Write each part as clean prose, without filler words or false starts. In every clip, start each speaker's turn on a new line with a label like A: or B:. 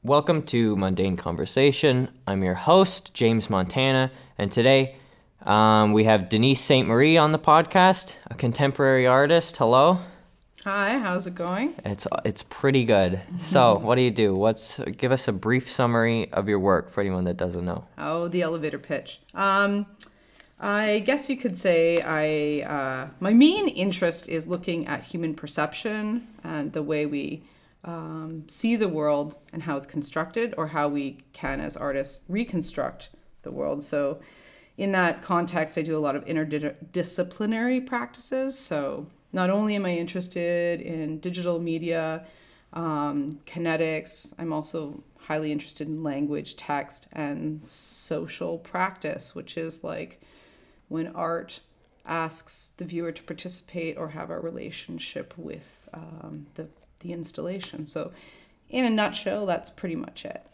A: Welcome to Mundane Conversation. I'm your host, James Montana, and today we have Denise St. Marie on the podcast, a contemporary artist. Hello.
B: Hi, how's it going?
A: It's pretty good. So, what do you do? Give us a brief summary of your work for anyone that doesn't know.
B: Oh, the elevator pitch. I guess you could say my main interest is looking at human perception and the way we see the world and how it's constructed, or how we can, as artists, reconstruct the world. So in that context, I do a lot of interdisciplinary practices. So not only am I interested in digital media, kinetics, I'm also highly interested in language, text, and social practice, which is like when art asks the viewer to participate or have a relationship with the installation. So in a nutshell, that's pretty much it.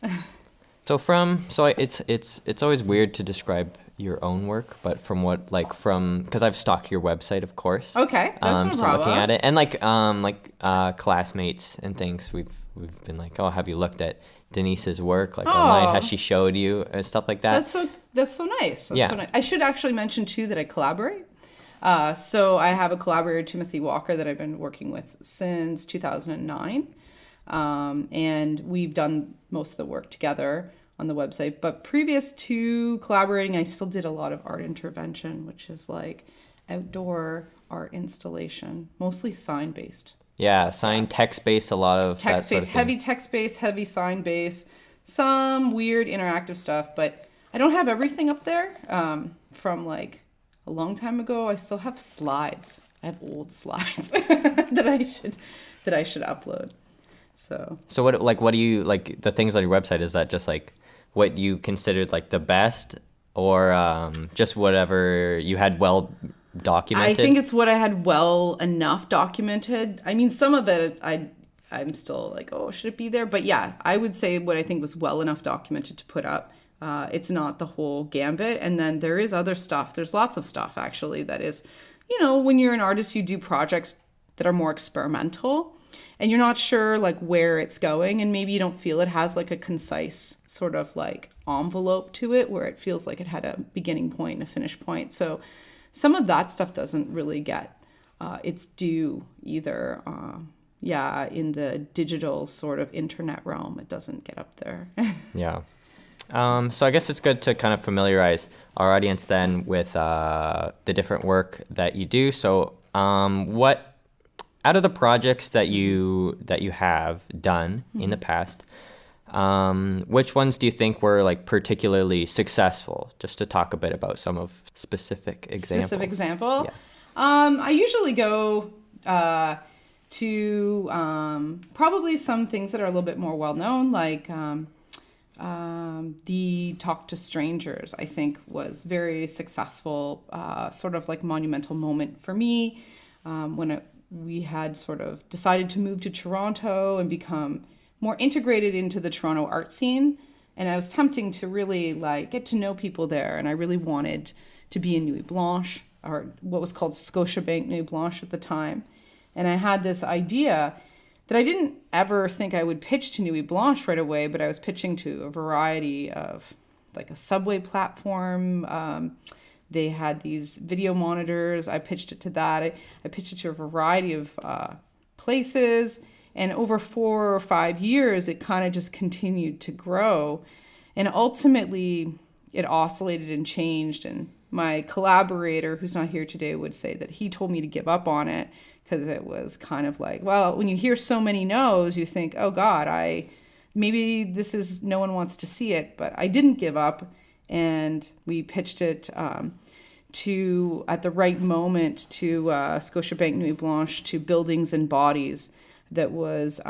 A: It's always weird to describe your own work, but because I've stalked your website, of course.
B: Okay, that's no
A: so
B: problem.
A: looking at it, and classmates and things, we've been like, oh, have you looked at Denise's work online? Has she showed you and stuff like that?
B: That's so nice.
A: Yeah.
B: So nice. I should actually mention too that I collaborate. So I have a collaborator, Timothy Walker, that I've been working with since 2009. And we've done most of the work together on the website. But previous to collaborating, I still did a lot of art intervention, which is like outdoor art installation, mostly sign-based.
A: Yeah, text-based, a lot of
B: text-based,
A: that sort of
B: heavy text-based, heavy sign-based, some weird interactive stuff. But I don't have everything up there from like a long time ago. I still have slides. I have old slides that I should upload. So
A: what do you like the things on your website? Is that just like what you considered like the best, or just whatever you had well documented?
B: I think it's what I had well enough documented. I mean, some of it I'm still like, oh, should it be there? But yeah, I would say what I think was well enough documented to put up. It's not the whole gambit. And then there is other stuff. There's lots of stuff, actually, that is, when you're an artist, you do projects that are more experimental and you're not sure like where it's going. And maybe you don't feel it has like a concise sort of like envelope to it where it feels like it had a beginning point and a finish point. So some of that stuff doesn't really get its due either. In the digital sort of internet realm, it doesn't get up there.
A: Yeah. So I guess it's good to kind of familiarize our audience then with the different work that you do. So what out of the projects that you have done in the past, which ones do you think were like particularly successful? Just to talk a bit about some of specific examples.
B: Specific example?
A: Yeah.
B: I usually go to probably some things that are a little bit more well known, like the Talk to Strangers, I think, was very successful, sort of like monumental moment for me when we had sort of decided to move to Toronto and become more integrated into the Toronto art scene. And I was attempting to really like get to know people there. And I really wanted to be in Nuit Blanche, or what was called Scotiabank Nuit Blanche at the time. And I had this idea that I didn't ever think I would pitch to Nuit Blanche right away, but I was pitching to a variety of, like a subway platform. They had these video monitors. I pitched it to that. I pitched it to a variety of places. And over 4 or 5 years, it kind of just continued to grow. And ultimately, it oscillated and changed. And my collaborator, who's not here today, would say that he told me to give up on it, because it was kind of like, well, when you hear so many no's, you think, oh God, maybe this is, no one wants to see it. But I didn't give up, and we pitched it at the right moment to Scotiabank Nuit Blanche, to Buildings and Bodies, that was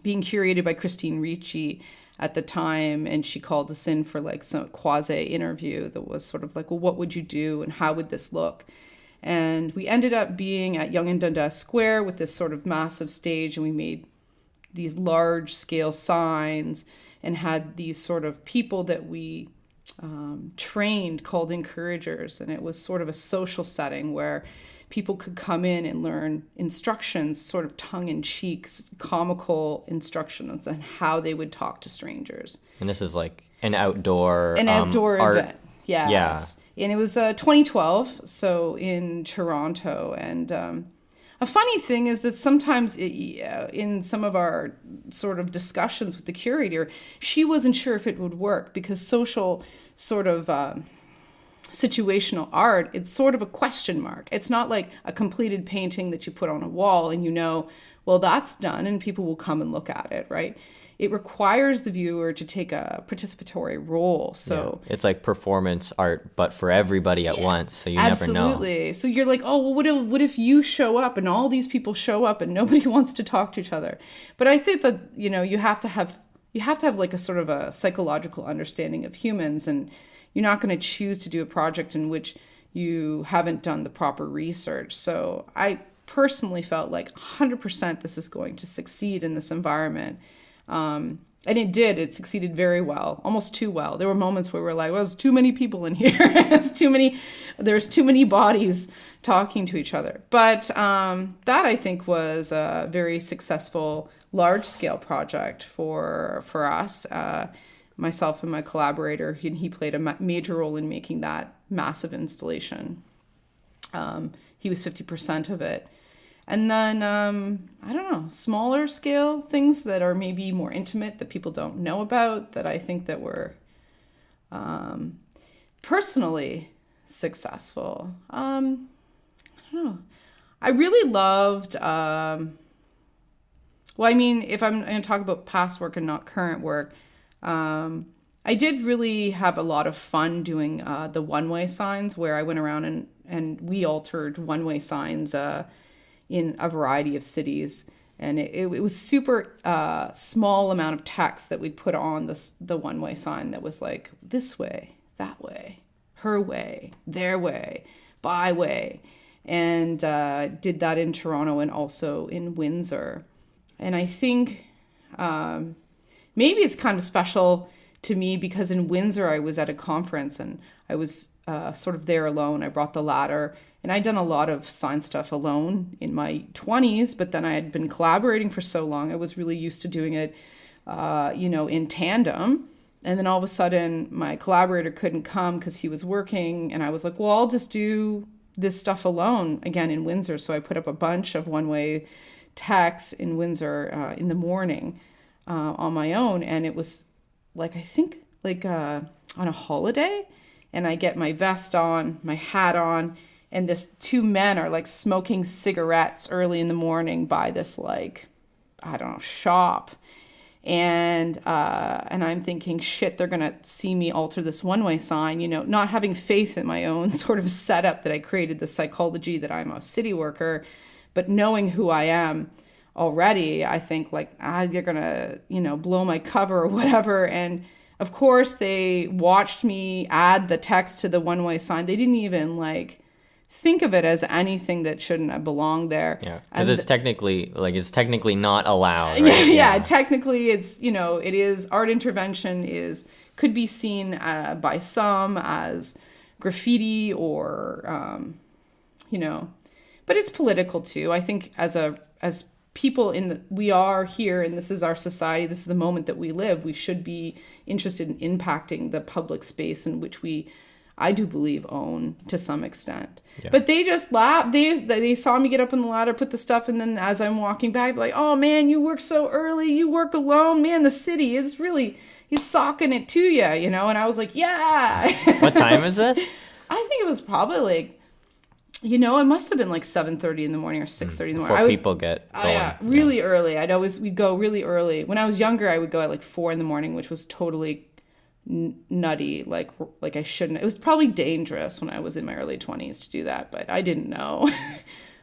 B: being curated by Christine Ricci at the time. And she called us in for like some quasi interview that was sort of like, well, what would you do and how would this look? And we ended up being at Yonge and Dundas Square with this sort of massive stage, and we made these large scale signs and had these sort of people that we trained called encouragers. And it was sort of a social setting where people could come in and learn instructions, sort of tongue-in-cheek, comical instructions on how they would talk to strangers.
A: And this is like an outdoor
B: Art
A: event.
B: Yes. Yeah. And it was 2012, so in Toronto. And a funny thing is that sometimes in some of our sort of discussions with the curator, she wasn't sure if it would work because social sort of situational art, it's sort of a question mark. It's not like a completed painting that you put on a wall and well, that's done and people will come and look at it, right? It requires the viewer to take a participatory role. So
A: it's like performance art, but for everybody at once. So you never know.
B: Absolutely. So you're like, oh, well, what if you show up and all these people show up and nobody wants to talk to each other? But I think that, you have to have like a sort of a psychological understanding of humans, and you're not going to choose to do a project in which you haven't done the proper research. So I personally felt like 100% this is going to succeed in this environment. And it did. It succeeded very well, almost too well. There were moments where we were like, well, there's too many people in here. There's too many bodies talking to each other. But that, I think, was a very successful large-scale project for us. Myself and my collaborator, he played a major role in making that massive installation. He was 50% of it. And then, I don't know, smaller scale things that are maybe more intimate that people don't know about that I think that were personally successful. I don't know. I really loved, if I'm going to talk about past work and not current work, I did really have a lot of fun doing the one-way signs where I went around and we altered one-way signs in a variety of cities. And it was super small amount of text that we'd put on the one-way sign that was like, this way, that way, her way, their way, by way. And did that in Toronto and also in Windsor. And I think maybe it's kind of special to me because in Windsor I was at a conference and I was sort of there alone. I brought the ladder and I'd done a lot of sign stuff alone in my 20s, but then I had been collaborating for so long. I was really used to doing it, in tandem. And then all of a sudden my collaborator couldn't come because he was working. And I was like, well, I'll just do this stuff alone again in Windsor. So I put up a bunch of one-way texts in Windsor in the morning on my own. And it was like, I think on a holiday, and I get my vest on, my hat on, and this two men are like smoking cigarettes early in the morning by this shop. And I'm thinking, shit, they're going to see me alter this one-way sign, not having faith in my own sort of setup that I created, the psychology that I'm a city worker, but knowing who I am already, I think they're going to, blow my cover or whatever. And of course they watched me add the text to the one-way sign. They didn't even think of it as anything that shouldn't have belonged there.
A: Yeah, because it's technically not allowed. Right?
B: Yeah, technically it's, it is, art intervention could be seen by some as graffiti or, but it's political too. I think as people we are here and this is our society, this is the moment that we live, we should be interested in impacting the public space in which I do believe own to some extent. Yeah. But they just laughed. They saw me get up on the ladder, put the stuff, and then as I'm walking back, like, oh man, you work so early, you work alone, man, the city is really, he's socking it to you, And I was like, yeah.
A: What time is this?
B: I think it was probably it must have been 7:30 in the morning or 6:30 in the morning.
A: Before people get going.
B: Yeah, really early. We'd go really early. When I was younger, I would go at 4 in the morning, which was totally nutty, like I shouldn't. It was probably dangerous when I was in my early 20s to do that, but I didn't know.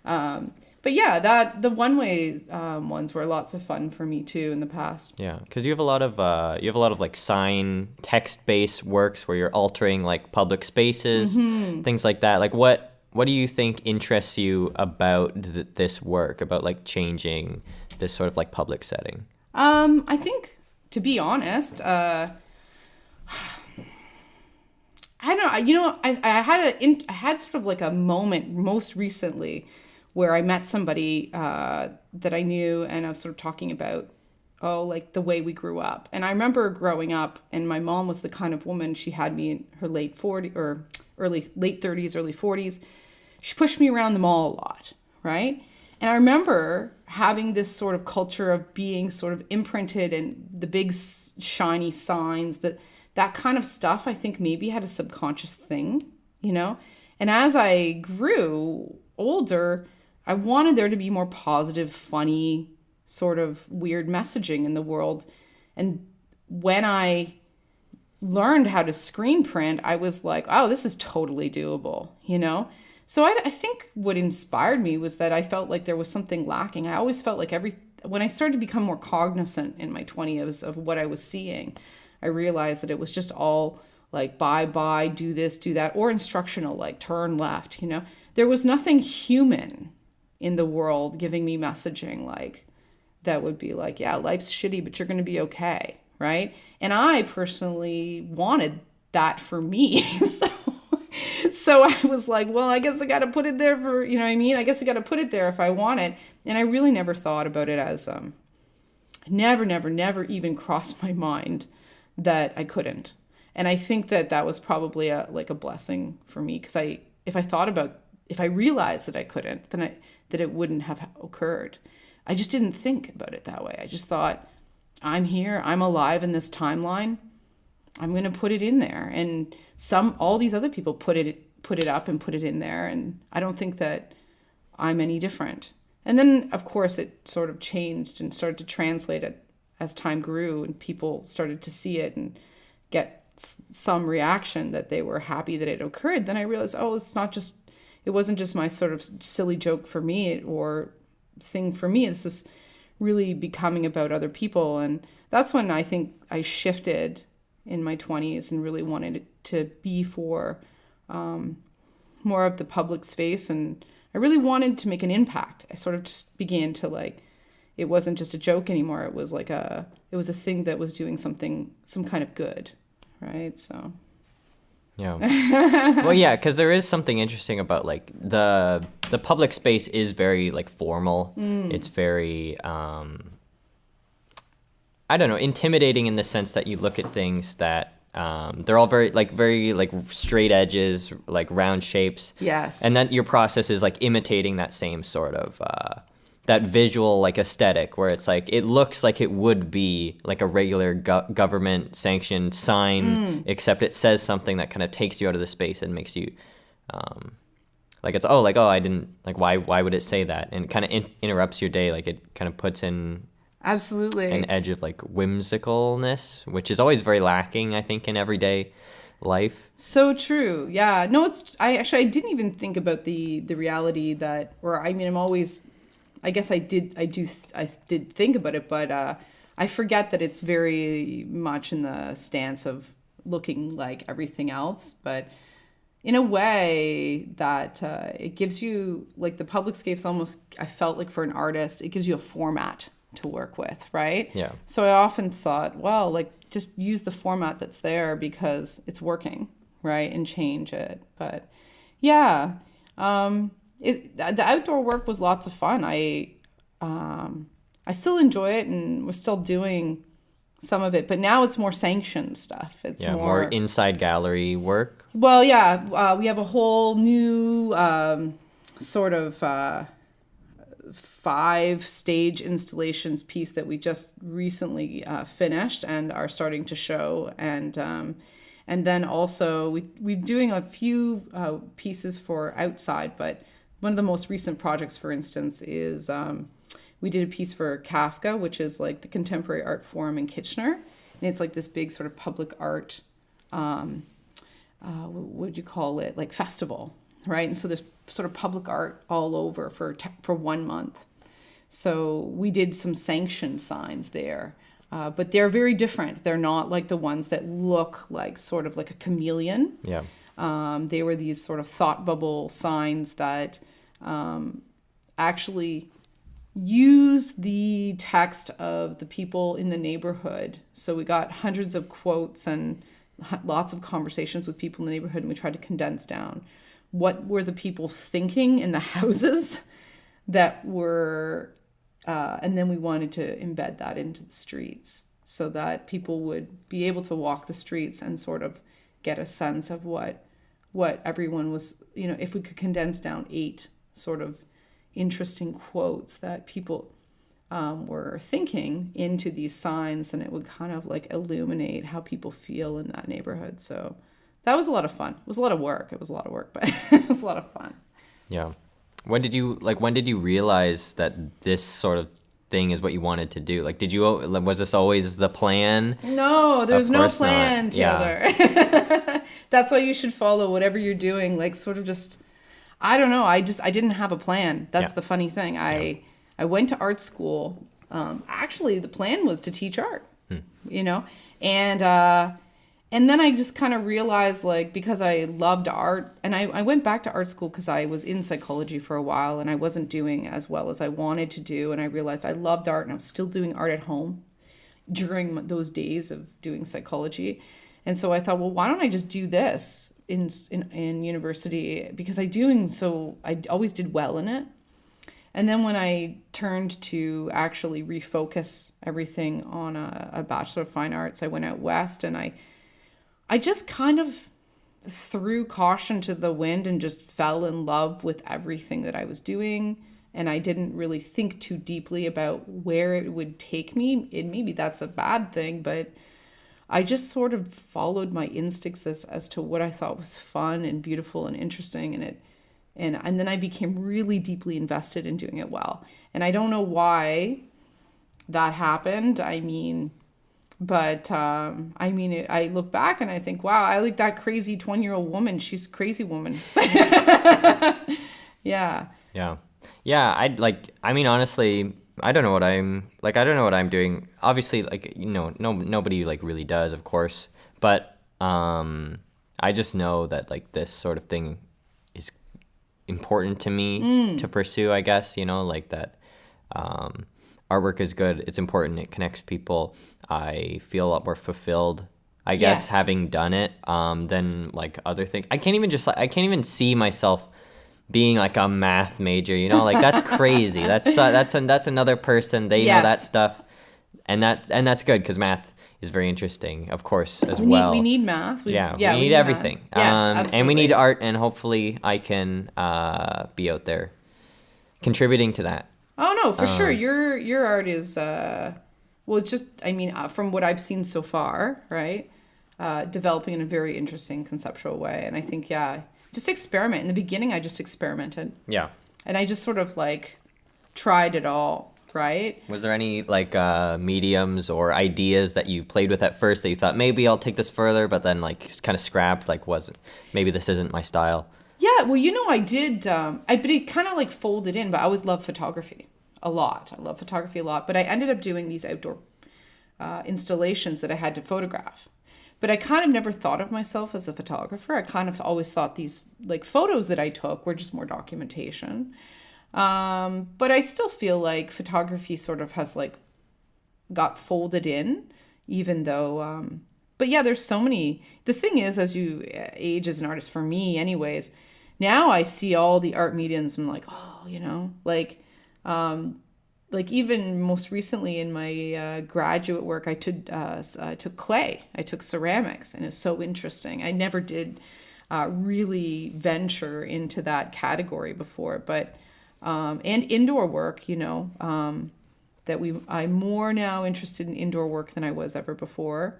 B: But yeah, the one-way ones were lots of fun for me too in the past.
A: Yeah, because you have a lot of sign text-based works where you're altering public spaces, things like that. What do you think interests you about this work, about changing this sort of public setting? I
B: think, to be honest, I don't know. I had sort of like a moment most recently where I met somebody that I knew, and I was sort of talking about, like the way we grew up. And I remember growing up, and my mom was the kind of woman, she had me in her late 40s or late 30s, early 40s. She pushed me around the mall a lot, right? And I remember having this sort of culture of being sort of imprinted in the big shiny signs, that kind of stuff. I think maybe had a subconscious thing, you know? And as I grew older, I wanted there to be more positive, funny, sort of weird messaging in the world. And when I learned how to screen print, I was like, oh, this is totally doable, you know? So I think what inspired me was that I felt like there was something lacking. I always felt like when I started to become more cognizant in my 20s of what I was seeing, I realized that it was just all like buy, do this, do that, or instructional, like turn left, you know? There was nothing human in the world giving me messaging like that would be like, yeah, life's shitty, but you're going to be okay, right? And I personally wanted that for me. So I was like, well, I guess I got to put it there for, you know what I mean? I guess I got to put it there if I want it. And I really never thought about it as, never even crossed my mind that I couldn't. And I think that was probably a blessing for me, because if I realized that I couldn't, then that it wouldn't have occurred. I just didn't think about it that way. I just thought, I'm here, I'm alive in this timeline, I'm going to put it in there. And all these other people put it up and put it in there. And I don't think that I'm any different. And then, of course, it sort of changed and started to translate it as time grew, and people started to see it and get some reaction that they were happy that it occurred. Then I realized, it wasn't just my sort of silly joke for me or thing for me. This is really becoming about other people. And that's when I think I shifted in my 20s and really wanted it to be for more of the public space. And I really wanted to make an impact. I sort of just began to it wasn't just a joke anymore. It was it was a thing that was doing some kind of good, right? So.
A: Yeah. Well, yeah, because there is something interesting about the public space is very formal. It's very I don't know, intimidating in the sense that you look at things that they're all very straight edges, round shapes.
B: Yes.
A: And then your process is imitating that same sort of that visual aesthetic, where it's it looks like it would be a regular government sanctioned sign, except it says something that kind of takes you out of the space and makes you I didn't why would it say that, and kind of interrupts your day. It kind of puts in
B: absolutely
A: an edge of whimsicalness, which is always very lacking, I think, in everyday life.
B: So true. Yeah. No, I didn't even think about the reality that, or I mean, I'm always, I guess I did think about it, but I forget that it's very much in the stance of looking like everything else. But in a way that it gives you, the public space almost, I felt like for an artist, it gives you a format to work with, right?
A: Yeah.
B: So I often thought, well, just use the format that's there because it's working, right? And change it. But yeah, the outdoor work was lots of fun. I still enjoy it, and we're still doing some of it, but now it's more sanctioned stuff. It's
A: more inside gallery work.
B: Well, yeah, we have a whole new sort of 5-stage installations piece that we just recently finished and are starting to show, and then also we're doing a few pieces for outside. But one of the most recent projects, for instance, is we did a piece for Kafka, which is the Contemporary Art Forum in Kitchener, and it's this big sort of public art, what would you call it, festival, right? And so there's sort of public art all over for 1 month. So we did some sanctioned signs there, but they're very different. They're not like the ones that look sort of like a chameleon.
A: Yeah.
B: They were these sort of thought bubble signs that actually use the text of the people in the neighborhood. So we got hundreds of quotes and lots of conversations with people in the neighborhood, and we tried to condense down what were the people thinking in the houses that were, and then we wanted to embed that into the streets so that people would be able to walk the streets and sort of get a sense of what everyone was, if we could condense down 8 sort of interesting quotes that people were thinking into these signs, then it would kind of like illuminate how people feel in that neighborhood. So that was a lot of fun. It was a lot of work. But it was a lot of fun.
A: Yeah. When did you realize that this sort of thing is what you wanted to do? Was this always the plan?
B: No, there's no plan,
A: not.
B: Taylor.
A: Yeah.
B: That's why you should follow whatever you're doing. Like sort of just, I don't know. I didn't have a plan. That's the funny thing. I went to art school. Actually, the plan was to teach art, and then I just kind of realized, like, because I loved art, and I went back to art school because I was in psychology for a while and I wasn't doing as well as I wanted to do. And I realized I loved art and I was still doing art at home during those days of doing psychology. And so I thought, well, why don't I just do this in university? Because I always did well in it. And then when I turned to actually refocus everything on a Bachelor of Fine Arts, I went out west and I just kind of threw caution to the wind and just fell in love with everything that I was doing. And I didn't really think too deeply about where it would take me. And maybe that's a bad thing, but I just sort of followed my instincts as to what I thought was fun and beautiful and interesting. And then I became really deeply invested in doing it well. And I don't know why that happened. I look back and I think, wow, I like that crazy 20-year-old woman. She's a crazy woman. Yeah.
A: Yeah. Yeah. Honestly, I don't know what I'm doing. Obviously, nobody really does, of course. But I just know that this sort of thing is important to me to pursue, I guess, that artwork is good. It's important. It connects people. I feel a lot more fulfilled, I guess,
B: Yes.
A: having done it than other things. I can't even see myself being a math major, that's crazy. That's another person. They know that stuff. And that's good because math is very interesting, of course, as well.
B: We need math.
A: We need everything.
B: Yes, absolutely.
A: And we need art, and hopefully I can be out there contributing to that.
B: Oh no, for sure. Your art is it's just from what I've seen so far, right? Developing in a very interesting conceptual way, and I think just experiment. In the beginning, I just experimented.
A: Yeah.
B: And I just sort of tried it all, right?
A: Was there any mediums or ideas that you played with at first that you thought maybe I'll take this further, but then kind of scrapped, maybe this isn't my style?
B: Yeah, well, I did, but it kind of folded in, but I always loved photography a lot. I love photography a lot, but I ended up doing these outdoor installations that I had to photograph. But I kind of never thought of myself as a photographer. I kind of always thought these photos that I took were just more documentation. But I still feel like photography sort of has got folded in, even though, but yeah, there's so many. The thing is, as you age as an artist, for me anyways, now I see all the art mediums. I'm like, oh, even most recently in my graduate work, I took clay, I took ceramics, and it's so interesting. I never did really venture into that category before, but and indoor work, I'm more now interested in indoor work than I was ever before.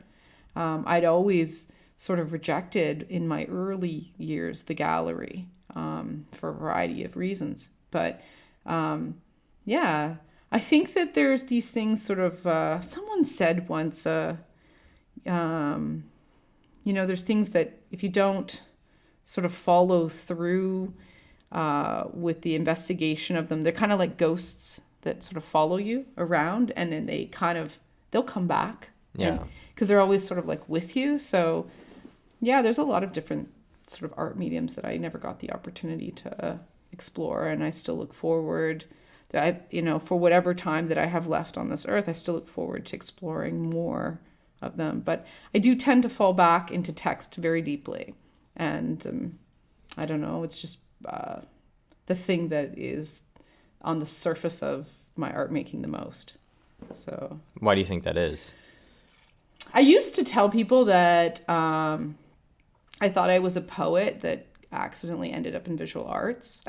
B: I'd always sort of rejected in my early years the gallery for a variety of reasons, but I think that there's these things sort of, someone said once, there's things that if you don't sort of follow through with the investigation of them, they're kind of like ghosts that sort of follow you around, and then they'll come back.
A: Yeah.
B: Because they're always sort of with you. So yeah, there's a lot of different sort of art mediums that I never got the opportunity to explore, and I still look forward. For whatever time that I have left on this earth, I still look forward to exploring more of them. But I do tend to fall back into text very deeply. And I don't know, it's just the thing that is on the surface of my art making the most. So
A: Why do you think that is?
B: I used to tell people that I thought I was a poet that accidentally ended up in visual arts.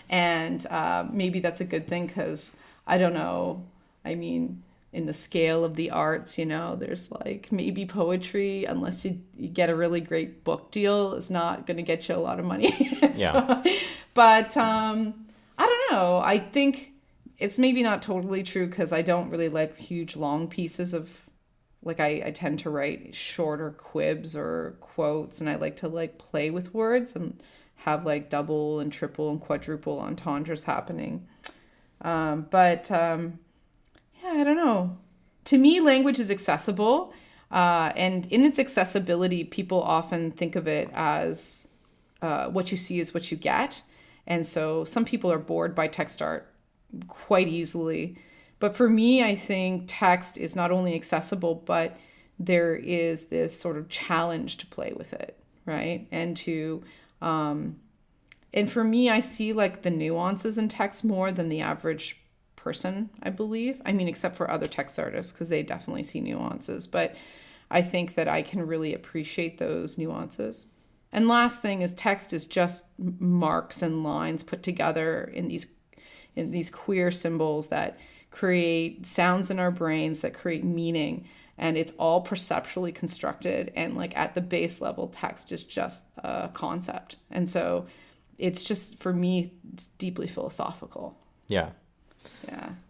B: And maybe that's a good thing because I don't know. I mean, in the scale of the arts, there's like maybe poetry, unless you get a really great book deal, is not going to get you a lot of money.
A: Yeah.
B: But I don't know. I think it's maybe not totally true because I don't really like huge long pieces of, like I tend to write shorter quibs or quotes, and I like to like play with words and have like double and triple and quadruple entendres happening. Yeah, I don't know. To me, language is accessible, and in its accessibility, people often think of it as what you see is what you get. And so some people are bored by text art quite easily. But for me, I think text is not only accessible, but there is this sort of challenge to play with it, right? And for me, I see like the nuances in text more than the average person, I believe. I mean, except for other text artists, because they definitely see nuances. But I think that I can really appreciate those nuances. And last thing is, text is just marks and lines put together in these queer symbols that create sounds in our brains, that create meaning, and it's all perceptually constructed. And like at the base level, text is just a concept. And so it's just, for me, it's deeply philosophical.
A: Yeah.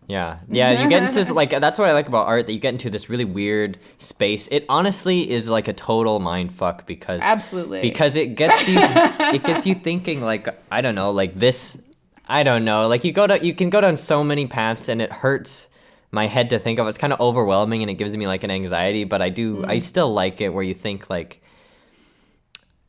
B: Yeah.
A: You get into this, like, that's what I like about art, that you get into this really weird space. It honestly is like a total mind fuck because
B: Absolutely.
A: Because it gets you thinking, like, I don't know, like this, I don't know, like you can go down so many paths and it hurts my head to think of. It's kind of overwhelming and it gives me like an anxiety, but I still like it where you think like,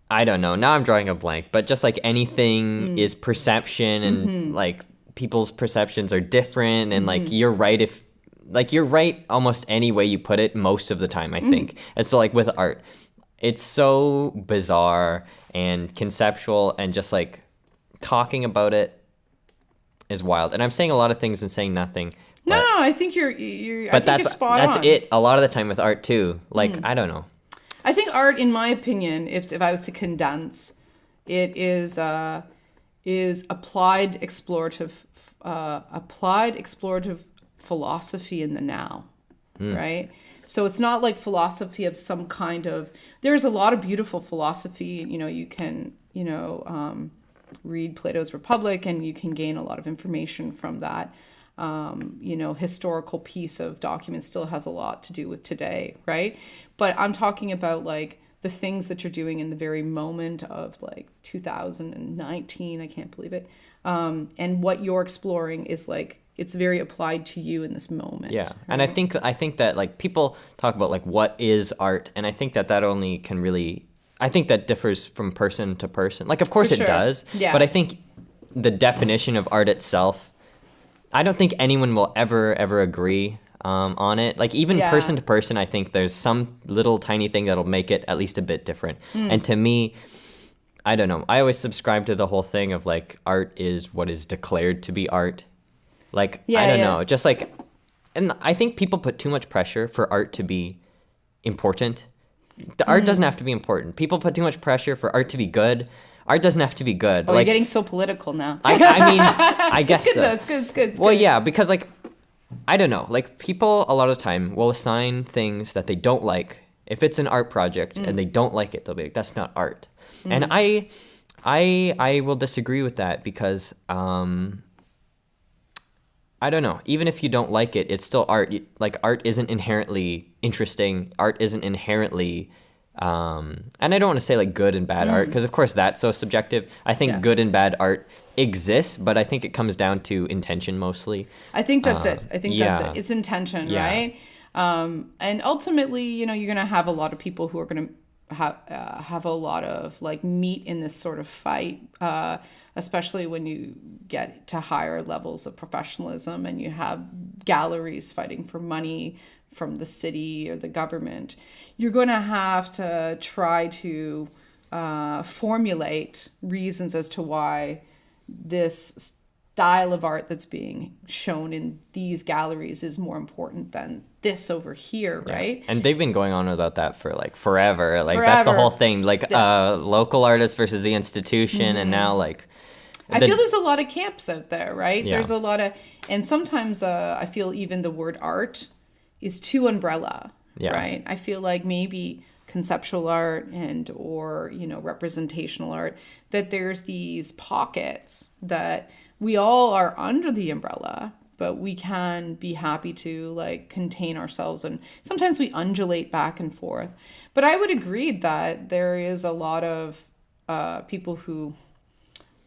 A: I don't know, now I'm drawing a blank, but just like anything is perception, and like people's perceptions are different, and like you're right almost any way you put it most of the time, I think. And so like with art, it's so bizarre and conceptual, and just like talking about it is wild. And I'm saying a lot of things and saying nothing.
B: No, I think you're spot on.
A: That's it a lot of the time with art too. Like, I don't know.
B: I think art, in my opinion, if I was to condense, it is applied explorative philosophy in the now, right? So it's not like philosophy of some kind of. There's a lot of beautiful philosophy. You can read Plato's Republic, and you can gain a lot of information from that. Historical piece of document still has a lot to do with today, right? But I'm talking about like the things that you're doing in the very moment of like 2019, I can't believe it. And what you're exploring is like, it's very applied to you in this moment.
A: Yeah.
B: Right?
A: And I think that like people talk about like what is art, and I think that only can really, I think that differs from person to person. Like, of course it does, but I think the definition of art itself, I don't think anyone will ever agree on it. Like, even person to person, I think there's some little tiny thing that'll make it at least a bit different. And to me, I don't know, I always subscribe to the whole thing of like, art is what is declared to be art. Like, I don't know, just like, and I think people put too much pressure for art to be important. The art doesn't have to be important. People put too much pressure for art to be good. Art doesn't have to be good.
B: Oh,
A: like,
B: you're getting so political now.
A: I mean, I guess
B: it's good,
A: so.
B: though. It's good.
A: Well, yeah, because like, I don't know, like people a lot of the time will assign things that they don't like. If it's an art project and they don't like it, they'll be like, that's not art. And I will disagree with that because I don't know. Even if you don't like it, it's still art. Like, art isn't inherently interesting. Art isn't inherently, and I don't want to say like good and bad art, because of course that's so subjective. I think good and bad art exists, but I think it comes down to intention mostly.
B: I think that's it. That's it. It's intention, right? And ultimately, you're going to have a lot of people who are going to have a lot of like meat in this sort of fight, especially when you get to higher levels of professionalism and you have galleries fighting for money from the city or the government. You're going to have to try to formulate reasons as to why this style of art that's being shown in these galleries is more important than this over here, right?
A: And they've been going on about that for like forever. Like that's the whole thing. Like local artists versus the institution, and now like
B: I feel there's a lot of camps out there, right?
A: Yeah.
B: There's a lot of, and sometimes I feel even the word art is too umbrella, right? I feel like maybe conceptual art and or representational art, that there's these pockets that we all are under the umbrella, but we can be happy to like contain ourselves, and sometimes we undulate back and forth. But I would agree that there is a lot of people who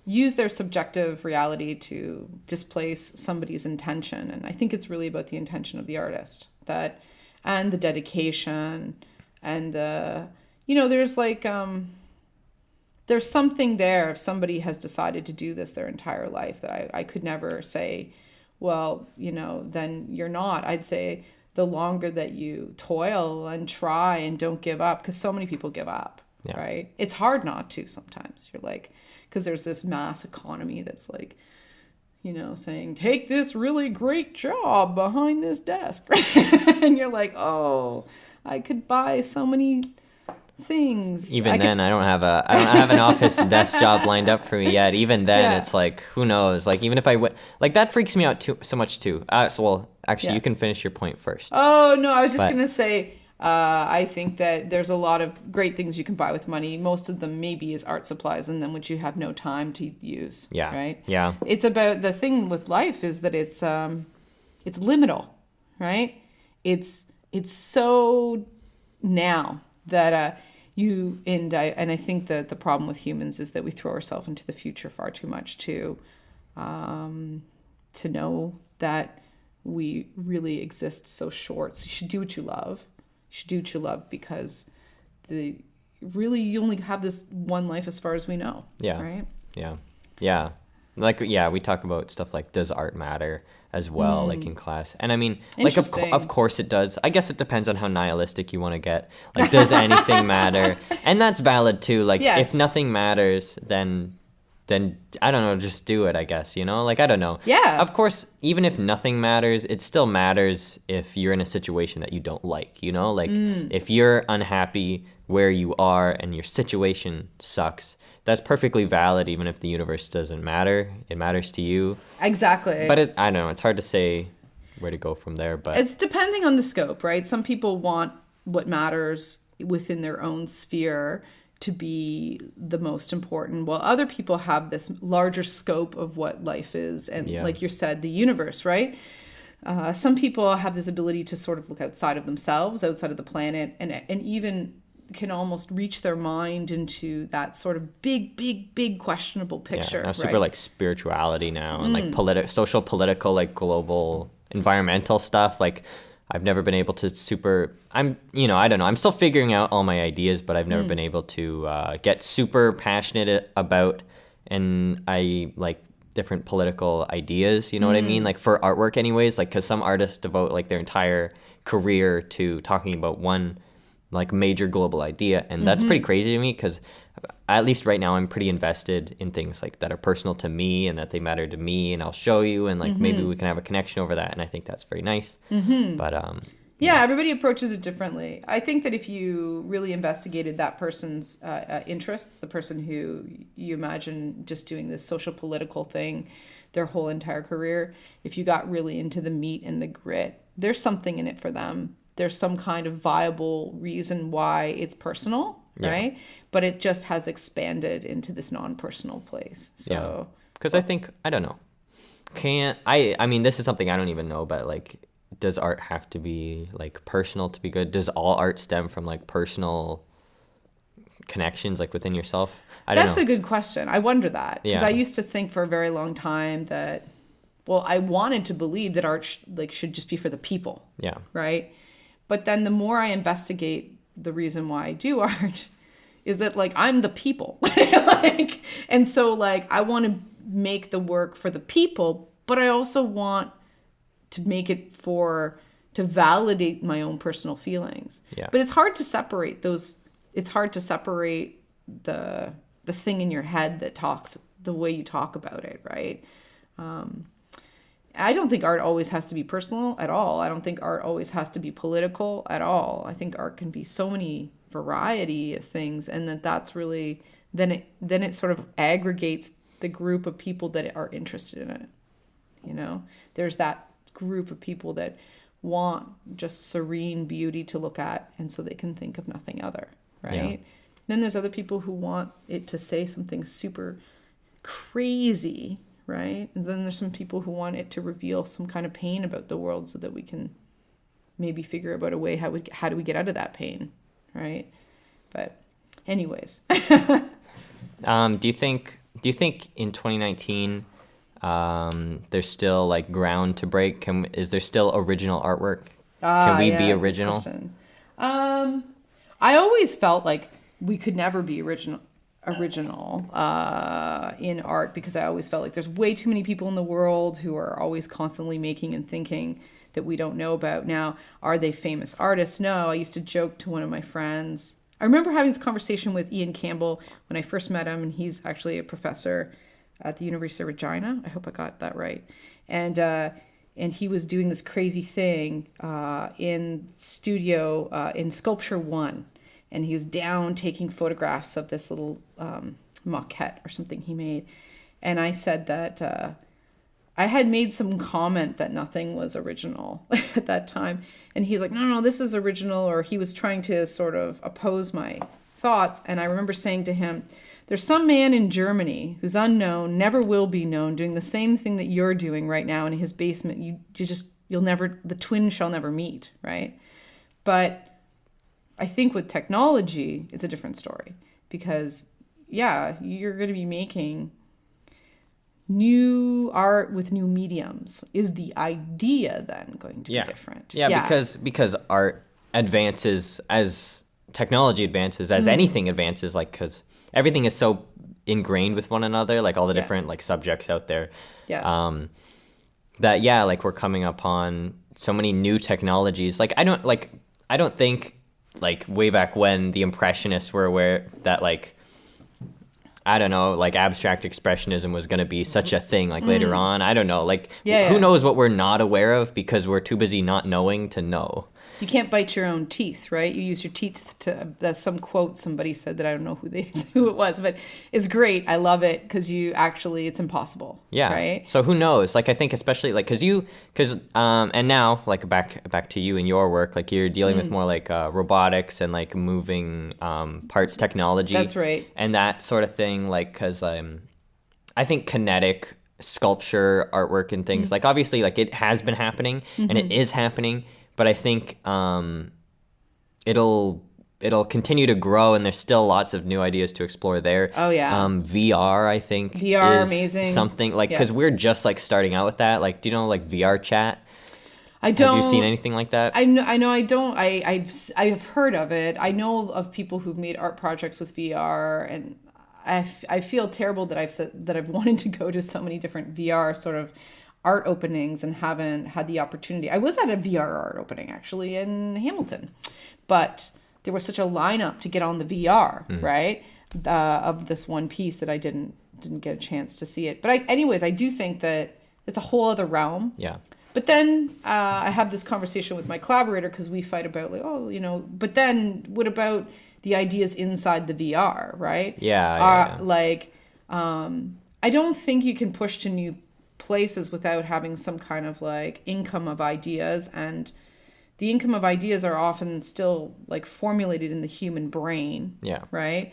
B: use their subjective reality to displace somebody's intention, and I think it's really about the intention of the artist, that and the dedication and the there's like there's something there if somebody has decided to do this their entire life, that I could never say, well, then you're not. I'd say the longer that you toil and try and don't give up, because so many people give up, right? It's hard not to sometimes. You're like, because there's this mass economy that's like, saying, take this really great job behind this desk. And you're like, oh, I could buy so many things.
A: Even then, I don't have an office desk job lined up for me yet. Even then, it's like, who knows? Like, even if I went, like, that freaks me out so much too. Actually, you can finish your point first.
B: Oh no, I was just gonna say, I think that there's a lot of great things you can buy with money. Most of them maybe is art supplies, and then which you have no time to use.
A: Yeah.
B: Right.
A: Yeah.
B: It's about the thing with life is that it's liminal, right? It's so now that I think that the problem with humans is that we throw ourselves into the future far too much to know that we really exist so short. So you should do what you love. You should do what you love, because you only have this one life as far as we know.
A: Yeah.
B: Right?
A: Yeah. Yeah. Like, we talk about stuff like, does art matter as well, like in class? And I mean, like, of course it does. I guess it depends on how nihilistic you want to get. Like, does anything matter? And that's valid too. Like, if nothing matters, then I don't know, just do it, I guess, Like, I don't know.
B: Yeah.
A: Of course, even if nothing matters, it still matters if you're in a situation that you don't like, Like, if you're unhappy where you are and your situation sucks, that's perfectly valid, even if the universe doesn't matter. It matters to you.
B: Exactly.
A: But I don't know, it's hard to say where to go from there. But
B: it's depending on the scope, right? Some people want what matters within their own sphere to be the most important, while other people have this larger scope of what life is, and like you said, the universe, right? Some people have this ability to sort of look outside of themselves, outside of the planet, and even can almost reach their mind into that sort of big questionable picture.
A: Now super like spirituality now, and like social, political, like global, environmental stuff. Like, I've never been able to I don't know. I'm still figuring out all my ideas, but I've never been able to get super passionate about, and I like different political ideas, what I mean? Like, for artwork anyways, like, because some artists devote like their entire career to talking about one like major global idea, and that's pretty crazy to me, because at least right now I'm pretty invested in things like that are personal to me and that they matter to me, and I'll show you, and like maybe we can have a connection over that, and I think that's very nice. But
B: everybody approaches it differently. I think that if you really investigated that person's interests, the person who you imagine just doing this social political thing their whole entire career, if you got really into the meat and the grit, there's something in it for them. There's some kind of viable reason why it's personal, right? But it just has expanded into this non-personal place. So,
A: because I think, I don't know, I mean, this is something I don't even know, but like, does art have to be like personal to be good? Does all art stem from like personal connections, like within yourself? I don't know. That's
B: a good question. I wonder that, because I used to think for a very long time that, well, I wanted to believe that art should just be for the people.
A: Yeah.
B: Right. But then the more I investigate the reason why I do art is that like I'm the people. And so like I want to make the work for the people, but I also want to make it to validate my own personal feelings.
A: Yeah.
B: But it's hard to separate those. It's hard to separate the thing in your head that talks the way you talk about it, right? I don't think art always has to be personal at all. I don't think art always has to be political at all. I think art can be so many variety of things, and that's really then it sort of aggregates the group of people that are interested in it. You know, there's that group of people that want just serene beauty to look at, and so they can think of nothing other, right?
A: Yeah.
B: Then there's other people who want it to say something super crazy, right? And then there's some people who want it to reveal some kind of pain about the world so that we can maybe figure out a way how do we get out of that pain, right? But anyways.
A: Do you think in 2019 there's still like ground to break? Is there still original artwork? Can we be original?
B: I always felt like we could never be original in art, because I always felt like there's way too many people in the world who are always constantly making and thinking that we don't know about. Now, are they famous artists? No. I used to joke to one of my friends. I remember having this conversation with Ian Campbell when I first met him, and he's actually a professor at the University of Regina. I hope I got that right. And he was doing this crazy thing in studio in Sculpture One. And he was down taking photographs of this little maquette or something he made. And I said that I had made some comment that nothing was original at that time. And he's like, no, this is original. Or he was trying to sort of oppose my thoughts. And I remember saying to him, there's some man in Germany who's unknown, never will be known, doing the same thing that you're doing right now in his basement. The twin shall never meet, right? But I think with technology, it's a different story, because, yeah, you're going to be making new art with new mediums. Is the idea then going to be different?
A: Yeah, because art advances as technology advances, as anything advances, like, because everything is so ingrained with one another, like all the different like subjects out there.
B: Yeah.
A: Like we're coming upon so many new technologies. Like I don't think like way back when the Impressionists were aware that like, I don't know, like abstract expressionism was going to be such a thing like later on. I don't know. Like who knows what we're not aware of because we're too busy not knowing to know.
B: You can't bite your own teeth, right? You use your teeth that's some quote somebody said that I don't know who it was, but it's great. I love it because it's impossible.
A: Yeah.
B: Right.
A: So who knows? Like I think especially like and now like back to you and your work, like you're dealing with more like robotics and like moving parts technology.
B: That's right.
A: And that sort of thing, like because I think kinetic sculpture artwork and things like obviously like it has been happening and it is happening. But I think it'll continue to grow, and there's still lots of new ideas to explore there.
B: Oh yeah.
A: VR, I think
B: VR
A: is
B: amazing.
A: Something like because we're just like starting out with that. Like, do you know like VR chat?
B: I don't.
A: Have you seen anything like that?
B: I know. I don't. I've heard of it. I know of people who've made art projects with VR, and I feel terrible that I've said that I've wanted to go to so many different VR sort of art openings and haven't had the opportunity. I was at a VR art opening actually in Hamilton, but there was such a lineup to get on the VR, right? Of this one piece that I didn't get a chance to see it. But I do think that it's a whole other realm.
A: Yeah.
B: But then I have this conversation with my collaborator because we fight about like, but then what about the ideas inside the VR, right?
A: Yeah.
B: I don't think you can push to new places without having some kind of like income of ideas, and the income of ideas are often still like formulated in the human brain, right,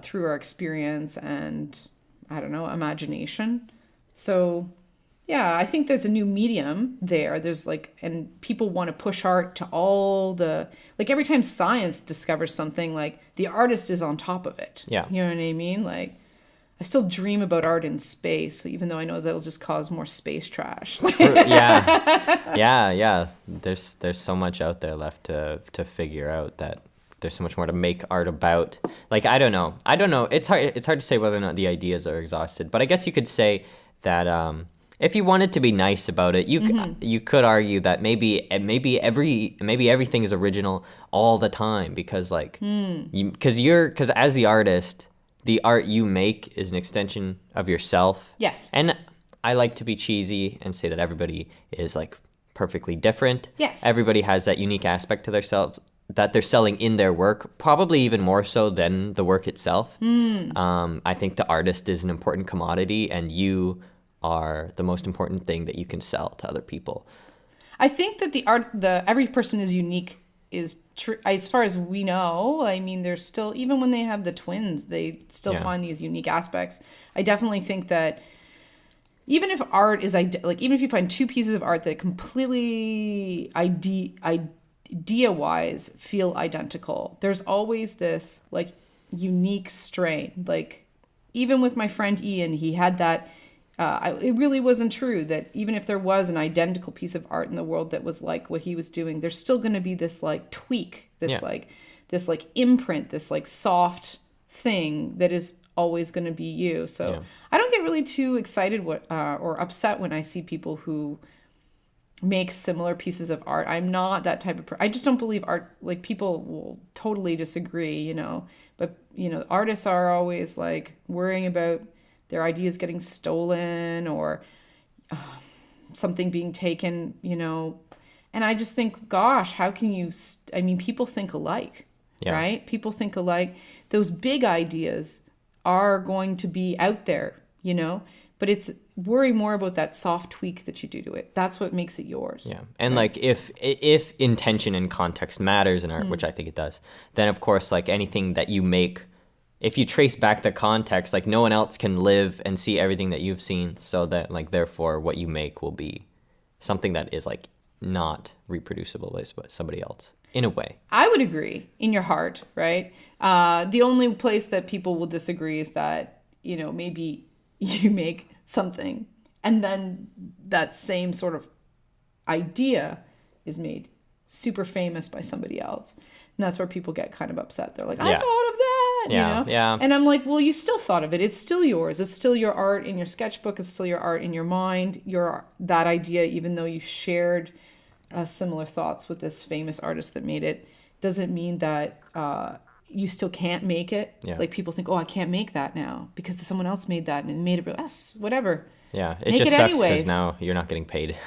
B: through our experience and I don't know, imagination. So I think there's a new medium there. There's like, and people want to push art to all the, like every time science discovers something, like the artist is on top of it. You know what I mean? Like I still dream about art in space, even though I know that'll just cause more space trash.
A: Yeah. There's so much out there left to figure out, that there's so much more to make art about. Like I don't know. It's hard to say whether or not the ideas are exhausted, but I guess you could say that if you wanted to be nice about it, you could argue that maybe everything is original all the time, because like because as the artist, the art you make is an extension of yourself.
B: Yes.
A: And I like to be cheesy and say that everybody is like perfectly different.
B: Yes.
A: Everybody has that unique aspect to themselves that they're selling in their work, probably even more so than the work itself. I think the artist is an important commodity, and you are the most important thing that you can sell to other people.
B: I think that every person is unique is true as far as we know. I mean, there's still, even when they have the twins, they still find these unique aspects. I definitely think that even if art is like, even if you find two pieces of art that completely idea-wise feel identical, there's always this like unique strain. Like even with my friend Ian, he had that. It really wasn't true that even if there was an identical piece of art in the world that was like what he was doing, there's still going to be this like tweak, this like imprint, this like soft thing that is always going to be you. So I don't get really too excited or upset when I see people who make similar pieces of art. I'm not that type of person. I just don't believe art, like people will totally disagree, you know, but you know, artists are always like worrying about their ideas getting stolen or something being taken, you know. And I just think, gosh, how can you, I mean, people think alike, right? People think alike. Those big ideas are going to be out there, you know, but it's worry more about that soft tweak that you do to it. That's what makes it yours.
A: Yeah. And like if intention and context matters in art, which I think it does, then of course, like anything that you make, if you trace back the context, like no one else can live and see everything that you've seen, so that like therefore what you make will be something that is like not reproducible by somebody else in a way.
B: I would agree in your heart, right? The only place that people will disagree is that, you know, maybe you make something and then that same sort of idea is made super famous by somebody else. And that's where people get kind of upset. They're like, I thought of that, you know?
A: Yeah.
B: And I'm like, well, you still thought of it. It's still yours. It's still your art in your sketchbook. It's still your art in your mind. That idea, even though you shared similar thoughts with this famous artist that made it, doesn't mean that you still can't make it. Yeah. Like people think, oh, I can't make that now because someone else made that and made it. Whatever.
A: Yeah, it just sucks because now you're not getting paid.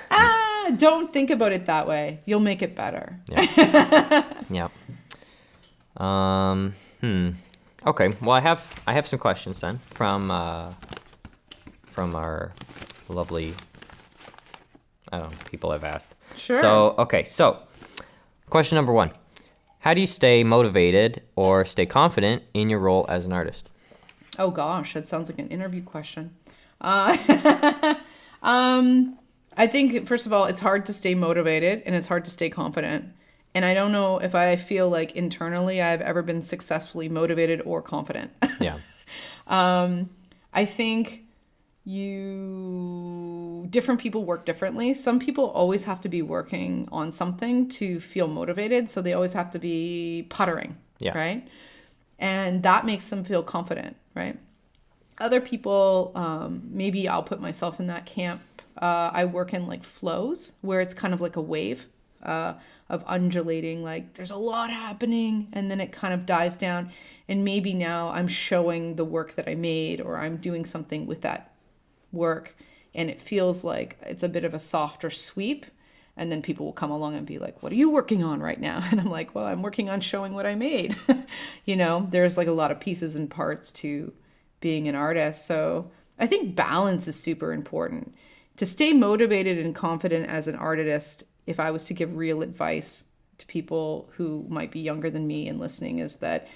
B: Don't think about it that way. You'll make it better.
A: Yeah. Okay. Well, I have some questions then from our lovely, I don't know, people I've asked.
B: Sure.
A: So question number 1. How do you stay motivated or stay confident in your role as an artist?
B: Oh gosh, that sounds like an interview question. I think, first of all, it's hard to stay motivated and it's hard to stay confident. And I don't know if I feel like internally I've ever been successfully motivated or confident.
A: Yeah.
B: I think different people work differently. Some people always have to be working on something to feel motivated. So they always have to be puttering, right? And that makes them feel confident, right? Other people, maybe I'll put myself in that camp. I work in like flows where it's kind of like a wave of undulating, like there's a lot happening and then it kind of dies down. And maybe now I'm showing the work that I made or I'm doing something with that work and it feels like it's a bit of a softer sweep. And then people will come along and be like, what are you working on right now? And I'm like, well, I'm working on showing what I made. You know, there's like a lot of pieces and parts to being an artist. So I think balance is super important. To stay motivated and confident as an artist, if I was to give real advice to people who might be younger than me and listening, is that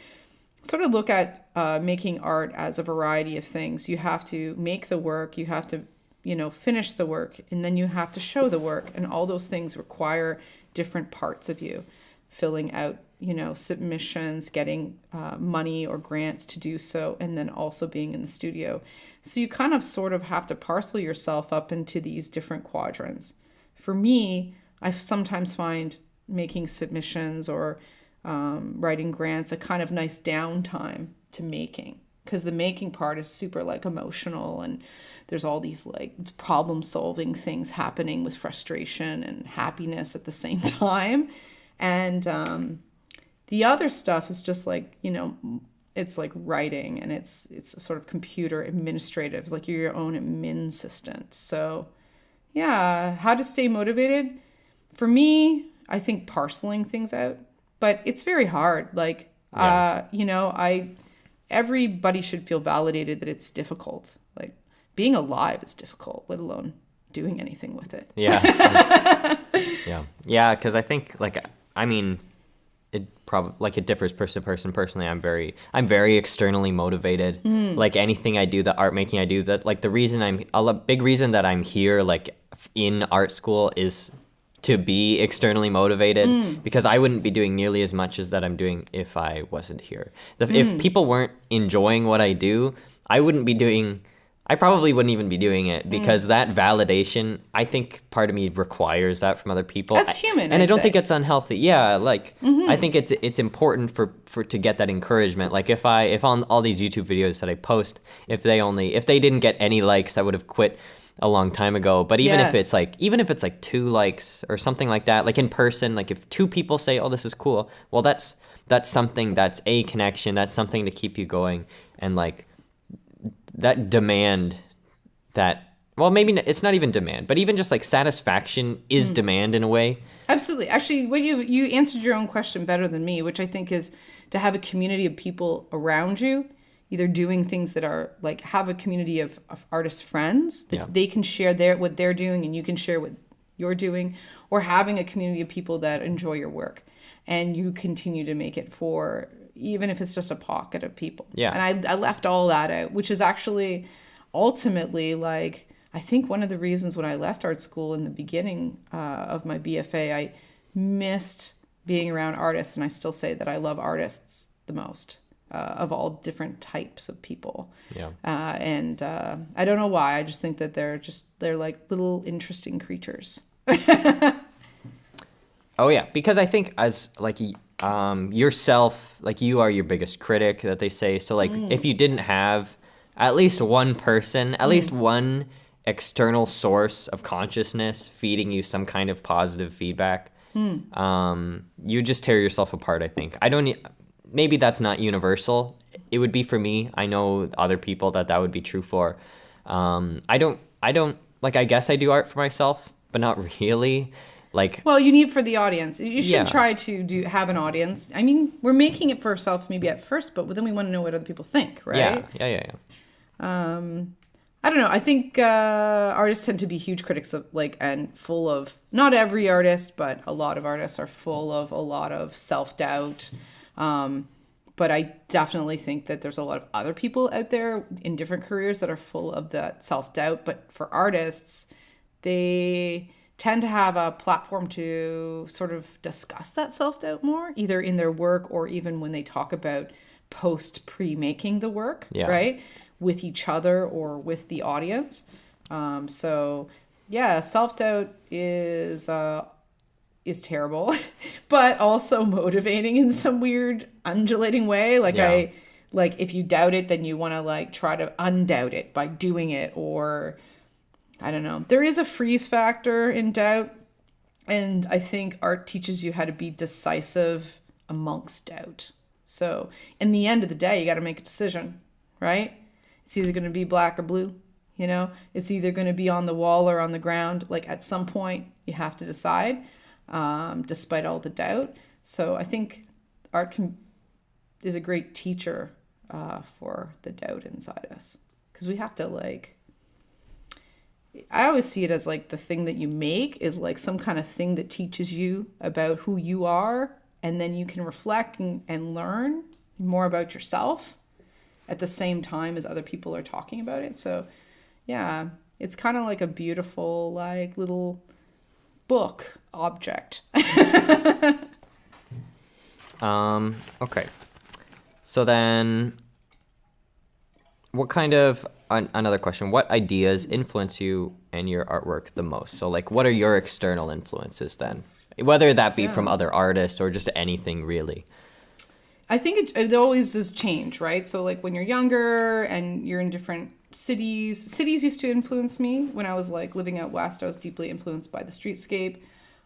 B: sort of look at making art as a variety of things. You have to make the work, you have to, you know, finish the work, and then you have to show the work. And all those things require different parts of you. Filling out, you know, submissions, getting money or grants to do so, and then also being in the studio. So you kind of sort of have to parcel yourself up into these different quadrants. For me, I sometimes find making submissions or writing grants a kind of nice downtime to making. because the making part is super like emotional, and there's all these like problem solving things happening with frustration and happiness at the same time. And the other stuff is just like, you know, it's like writing, and it's sort of computer administrative, like you're your own admin assistant. So yeah, how to stay motivated? For me, I think parceling things out, but it's very hard. Like, you know, everybody should feel validated that it's difficult. Like being alive is difficult, let alone doing anything with it.
A: Yeah. Yeah. Because I think I mean, it probably like it differs person to person. Personally, I'm very externally motivated. Like anything I do, the art making I do, that like the reason big reason that I'm here, like in art school, is to be externally motivated, because I wouldn't be doing nearly as much as that I'm doing if I wasn't here. If people weren't enjoying what I do, I probably wouldn't even be doing it, because that validation, I think part of me requires that from other people.
B: That's human,
A: and I don't
B: say.
A: think it's unhealthy. Yeah, like I think it's important for to get that encouragement. Like if on all these YouTube videos that I post, if they didn't get any likes, I would have quit a long time ago. But even if it's like 2 likes or something like that, like in person, like if 2 people say, "Oh, this is cool," well, that's something, that's a connection, that's something to keep you going. And like that demand, that, well, maybe it's not even demand, but even just like satisfaction is demand in a way.
B: Absolutely. Actually, what you answered your own question better than me, which I think is to have a community of people around you, either doing things that are like, have a community of artist friends that they can share what they're doing and you can share what you're doing, or having a community of people that enjoy your work and you continue to make it for, even if it's just a pocket of people.
A: Yeah.
B: And I left all that out, which is actually ultimately like, I think one of the reasons when I left art school in the beginning of my BFA, I missed being around artists. And I still say that I love artists the most of all different types of people.
A: Yeah.
B: And I don't know why. I just think that they're like little interesting creatures.
A: Oh yeah, because I think as like yourself, like you are your biggest critic, that they say. So like if you didn't have at least one person, at least one external source of consciousness feeding you some kind of positive feedback, you just tear yourself apart, I think. Maybe that's not universal. It would be for me. I know other people that would be true for. I don't like, I guess I do art for myself, but not really. Like,
B: well, you need for the audience. You should try to have an audience. I mean, we're making it for ourselves maybe at first, but then we want to know what other people think, right?
A: Yeah.
B: I don't know. I think artists tend to be huge critics of and full of, not every artist, but a lot of artists are full of a lot of self-doubt. But I definitely think that there's a lot of other people out there in different careers that are full of that self-doubt. But for artists, they tend to have a platform to sort of discuss that self-doubt more, either in their work or even when they talk about pre-making the work, right? With each other or with the audience. So yeah, self-doubt is terrible, but also motivating in some weird undulating way. Like if you doubt it, then you want to like try to undoubt it by doing it, or I don't know. There is a freeze factor in doubt. And I think art teaches you how to be decisive amongst doubt. So in the end of the day, you got to make a decision, right? It's either going to be black or blue, you know? It's either going to be on the wall or on the ground. Like at some point you have to decide, despite all the doubt. So I think art is a great teacher for the doubt inside us. Because we have to I always see it as like the thing that you make is like some kind of thing that teaches you about who you are, and then you can reflect and learn more about yourself at the same time as other people are talking about it. So yeah, it's kind of like a beautiful like little book object.
A: Okay. So then what kind of, another question, what ideas influence you and your artwork the most? So like, what are your external influences then? Whether that be from other artists or just anything really.
B: I think it always is change, right? So like when you're younger and you're in different cities used to influence me. When I was like living out west, I was deeply influenced by the streetscape.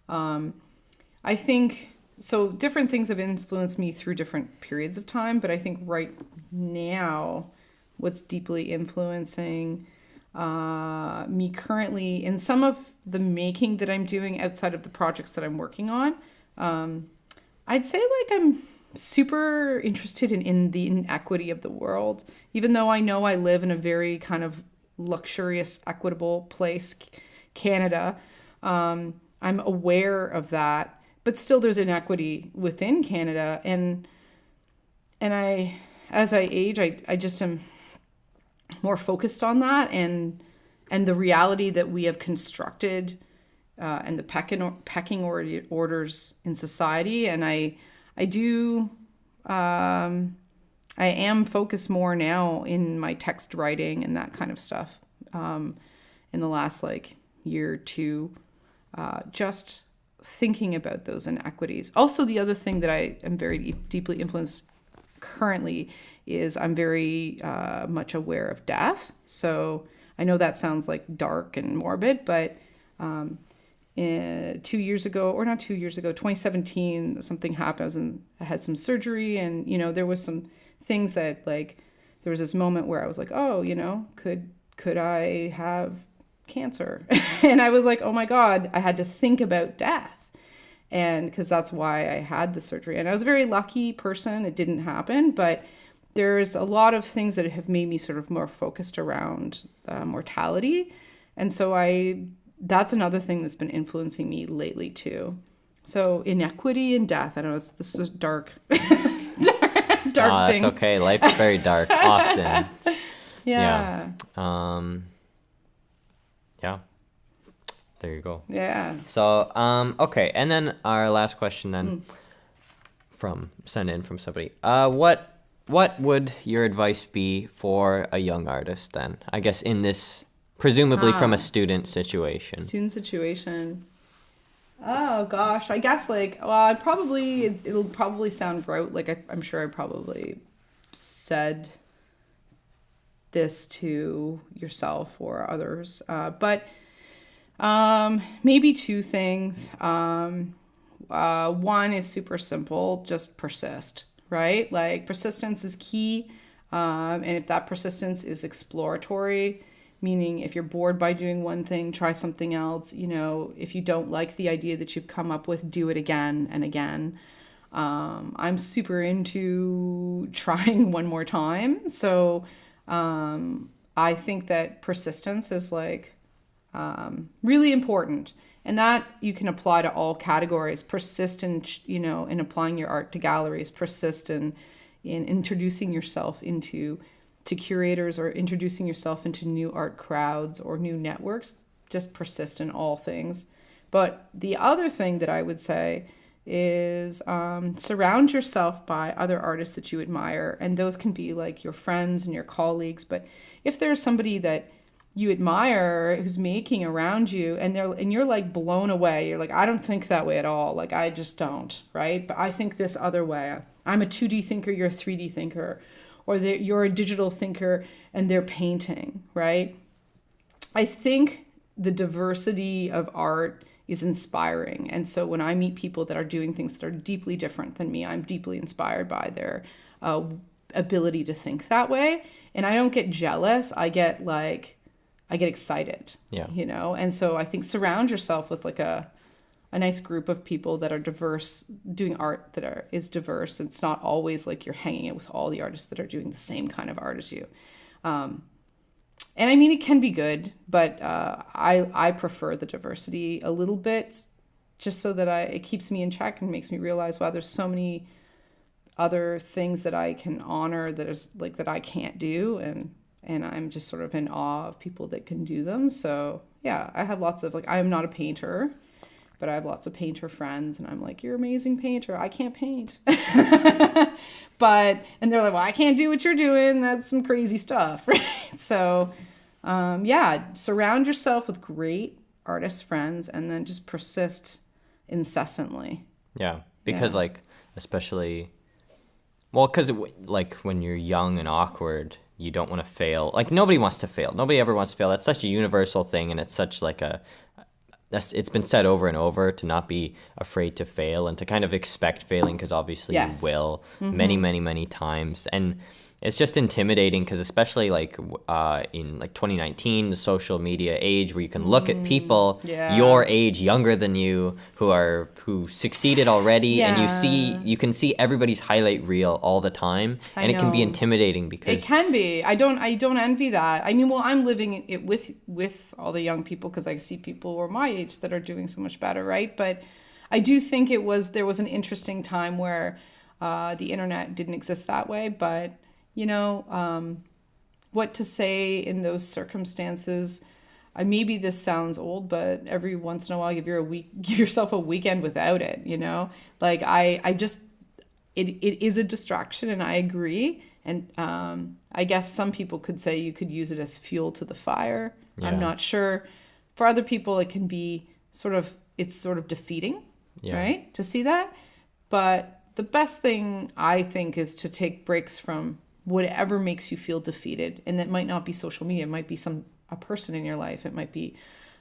B: I think so. Different things have influenced me through different periods of time, but I think right now, what's deeply influencing me currently in some of the making that I'm doing outside of the projects that I'm working on, I'd say like I'm super interested in the inequity of the world, even though I know I live in a very kind of luxurious, equitable place, Canada. I'm aware of that, but still there's inequity within Canada. And I, as I age, I just am more focused on that and the reality that we have constructed and the pecking orders in society. And I do, I am focused more now in my text writing and that kind of stuff in the last like year or two, just thinking about those inequities. Also, the other thing that I am very deeply influenced currently is I'm very much aware of death. So I know that sounds like dark and morbid, but 2 years ago, or not 2 years ago, 2017, something happened. I had some surgery, and there was some things that like there was this moment where I was like, oh, could I have cancer? And I was like, oh my God, I had to think about death, and because that's why I had the surgery. And I was a very lucky person; it didn't happen, but there's a lot of things that have made me sort of more focused around mortality. And so that's another thing that's been influencing me lately too. So inequity and death. I don't know, this is dark, dark things.
A: That's okay. Life's very dark often.
B: Yeah.
A: Yeah. There you go.
B: Yeah.
A: So, okay. And then our last question then sent in from somebody. What would your advice be for a young artist then? I guess in this, presumably from a student situation.
B: Student situation. Oh gosh, I guess like, well, it'll probably sound rote. Like I'm sure I probably said this to yourself or others. But maybe two things. One is super simple, just persist. Right? Like persistence is key. And if that persistence is exploratory, meaning if you're bored by doing one thing, try something else. If you don't like the idea that you've come up with, do it again and again. I'm super into trying one more time. So I think that persistence is like really important. And that you can apply to all categories. Persist in, in applying your art to galleries. Persist in introducing yourself to curators, or introducing yourself into new art crowds or new networks. Just persist in all things. But the other thing that I would say is surround yourself by other artists that you admire. And those can be like your friends and your colleagues. But if there's somebody that you admire who's making around you and you're like blown away, you're like, I don't think that way at all, like I just don't, right? But I think this other way. I'm a 2D thinker, you're a 3D thinker, or you're a digital thinker and they're painting, right? I think the diversity of art is inspiring. And so when I meet people that are doing things that are deeply different than me, I'm deeply inspired by their ability to think that way. And I don't get jealous. I get excited, and so I think surround yourself with like a nice group of people that are diverse, doing art that is diverse. It's not always like you're hanging out with all the artists that are doing the same kind of art as you. And I mean, it can be good, but I prefer the diversity a little bit, just so that it keeps me in check and makes me realize, wow, there's so many other things that I can honor that I can't do, and I'm just sort of in awe of people that can do them. So yeah, I have lots of I am not a painter, but I have lots of painter friends, and I'm like, you're an amazing painter. I can't paint. And they're like, well, I can't do what you're doing. That's some crazy stuff, right? So surround yourself with great artist friends, and then just persist incessantly.
A: Yeah, because especially Well, because like when you're young and awkward, you don't want to fail. Like nobody wants to fail. Nobody ever wants to fail. That's such a universal thing, and it's such like it's been said over and over to not be afraid to fail and to kind of expect failing because obviously
B: Yes.
A: you will many, many, many times. And it's just intimidating because especially like in like 2019, the social media age where you can look at people
B: Yeah.
A: your age, younger than you, who succeeded already, and
B: Yeah.
A: you can see everybody's highlight reel all the time,
B: I
A: and it can be
B: know.
A: intimidating
B: It
A: because
B: can be. I don't envy that. I mean, well, I'm living it with all the young people because I see people who are my age that are doing so much better, right? But I do think there was an interesting time where the internet didn't exist that way. But what to say in those circumstances? Maybe this sounds old, but every once in a while, give yourself a weekend without it. Like I just it is a distraction, and I agree. And I guess some people could say you could use it as fuel to the fire.
A: Yeah.
B: I'm not sure. For other people, it can be it's sort of defeating,
A: Yeah.
B: right? To see that. But the best thing I think is to take breaks from whatever makes you feel defeated. And that might not be social media. It might be a person in your life. It might be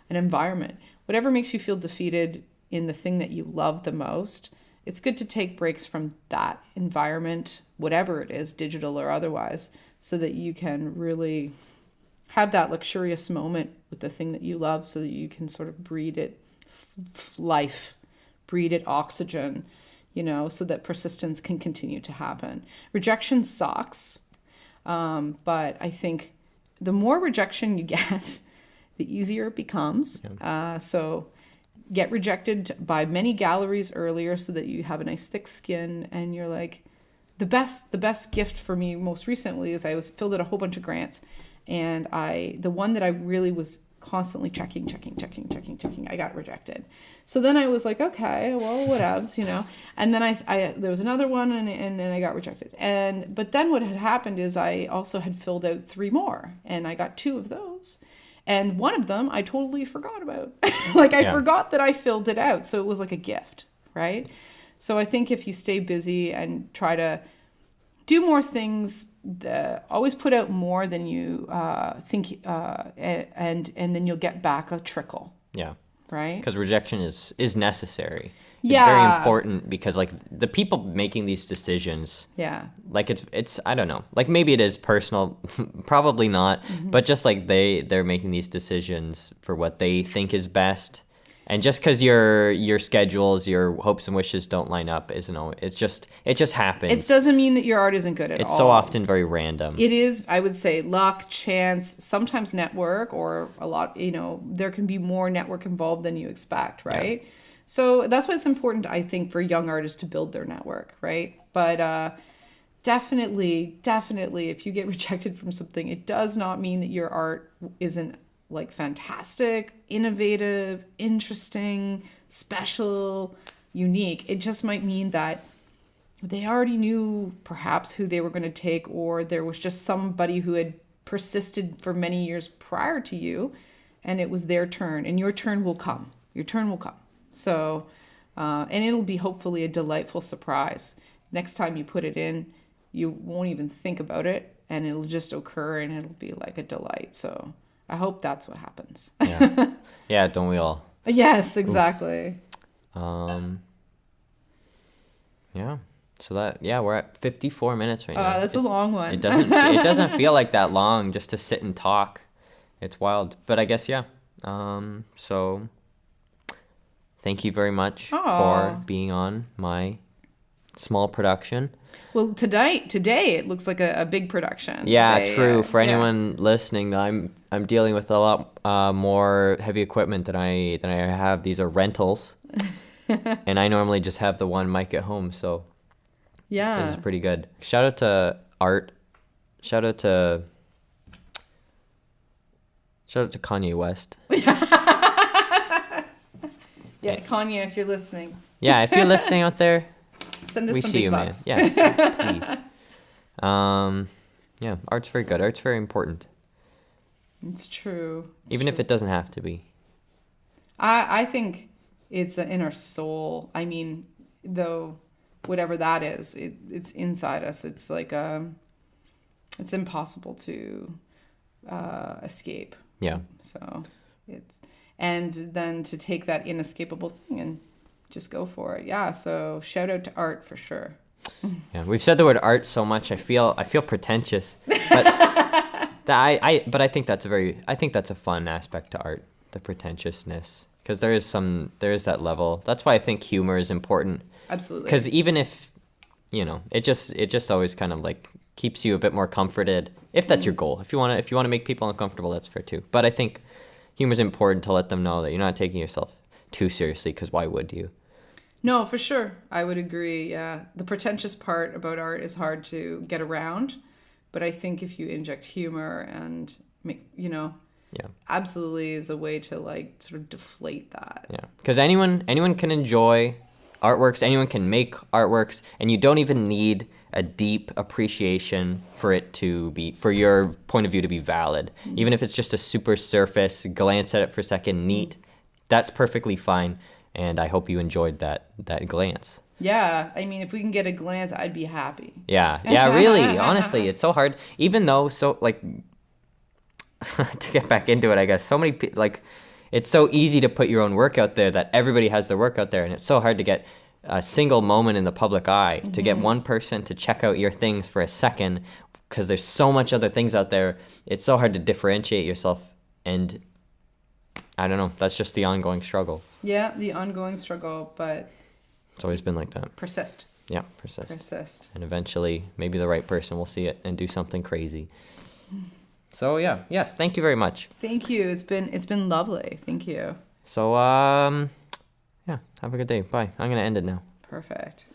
B: an environment. Whatever makes you feel defeated in the thing that you love the most, it's good to take breaks from that environment, whatever it is, digital or otherwise, so that you can really have that luxurious moment with the thing that you love so that you can sort of breed it life, breed it oxygen, so that persistence can continue to happen. Rejection sucks, but I think the more rejection you get, the easier it becomes. So get rejected by many galleries earlier so that you have a nice thick skin, and you're like, the best gift for me most recently is I was filled out a whole bunch of grants, and the one that I really was constantly checking, I got rejected. So then I was like, okay, well, whatevs, And then I there was another one, and I got rejected. But then what had happened is I also had filled out 3 more, and I got 2 of those. And one of them I totally forgot about. I forgot that I filled it out. So it was like a gift, right? So I think if you stay busy and try to do more things, always put out more than you think, and then you'll get back a trickle.
A: Yeah.
B: Right?
A: Because rejection is necessary. It's
B: Yeah.
A: very important because like the people making these decisions,
B: Yeah.
A: like it's I don't know, like maybe it is personal, probably not, but just like they're making these decisions for what they think is best, and just because your schedules, your hopes and wishes don't line up isn't always, it just happens.
B: It doesn't mean that your art isn't good at all.
A: It's so often very random.
B: It is, I would say, luck, chance, sometimes network, or a lot, there can be more network involved than you expect, right? Yeah. So that's why it's important, I think, for young artists to build their network, right? But definitely, if you get rejected from something, it does not mean that your art isn't like fantastic, innovative, interesting, special, unique. It just might mean that they already knew perhaps who they were going to take, or there was just somebody who had persisted for many years prior to you, and it was their turn, and your turn will come. So, and it'll be hopefully a delightful surprise. Next time you put it in, you won't even think about it, and it'll just occur, and it'll be like a delight. So I hope that's what happens.
A: Yeah, yeah, don't we all?
B: Yes, exactly.
A: Yeah. So we're at 54 minutes right now.
B: That's a long one.
A: It doesn't feel like that long just to sit and talk. It's wild, but I guess yeah. So thank you very much for being on my small production.
B: Well, today it looks like a big production.
A: Yeah,
B: today,
A: true. For anyone listening, I'm dealing with a lot more heavy equipment than I have. These are rentals, and I normally just have the one mic at home. So
B: yeah,
A: this is pretty good. Shout out to Art. Shout out to Kanye West.
B: Yeah, Kanye, if you're listening.
A: Yeah, if you're listening out there,
B: send us
A: we
B: some
A: see
B: big
A: you,
B: bucks.
A: man. Yeah, please. Yeah, art's very good. Art's very important.
B: It's true.
A: Even if it doesn't have to be.
B: I think it's in our soul. I mean, though whatever that is, it's inside us. It's like it's impossible to escape.
A: Yeah.
B: So and then to take that inescapable thing and just go for it. Yeah. So shout out to art for sure.
A: Yeah, we've said the word art so much. I feel pretentious, but but I think that's a fun aspect to art, the pretentiousness, because there is that level. That's why I think humor is important.
B: Absolutely.
A: Because even if, it just always kind of like keeps you a bit more comforted, if that's your goal. If you want to make people uncomfortable, that's fair too. But I think humor is important to let them know that you're not taking yourself too seriously, because why would you?
B: No, for sure. I would agree. Yeah. The pretentious part about art is hard to get around, but I think if you inject humor and make,
A: Yeah.
B: absolutely is a way to like sort of deflate that.
A: Yeah. Because anyone can enjoy artworks, anyone can make artworks, and you don't even need a deep appreciation for your point of view to be valid. Mm-hmm. Even if it's just a super surface, glance at it for a second, neat, that's perfectly fine. And I hope you enjoyed that glance.
B: Yeah, I mean, if we can get a glance, I'd be happy.
A: Yeah, really, honestly, it's so hard. Even though, to get back into it, I guess, so many like, it's so easy to put your own work out there that everybody has their work out there, and it's so hard to get a single moment in the public eye, to get one person to check out your things for a second, because there's so much other things out there. It's so hard to differentiate yourself, and I don't know, that's just the ongoing struggle.
B: Yeah, the ongoing struggle, but
A: it's always been like that.
B: Persist.
A: Yeah, persist.
B: Persist.
A: And eventually, maybe the right person will see it and do something crazy. So yeah, yes, thank you very much.
B: Thank you. It's been lovely. Thank you.
A: So yeah, have a good day. Bye. I'm gonna end it now.
B: Perfect.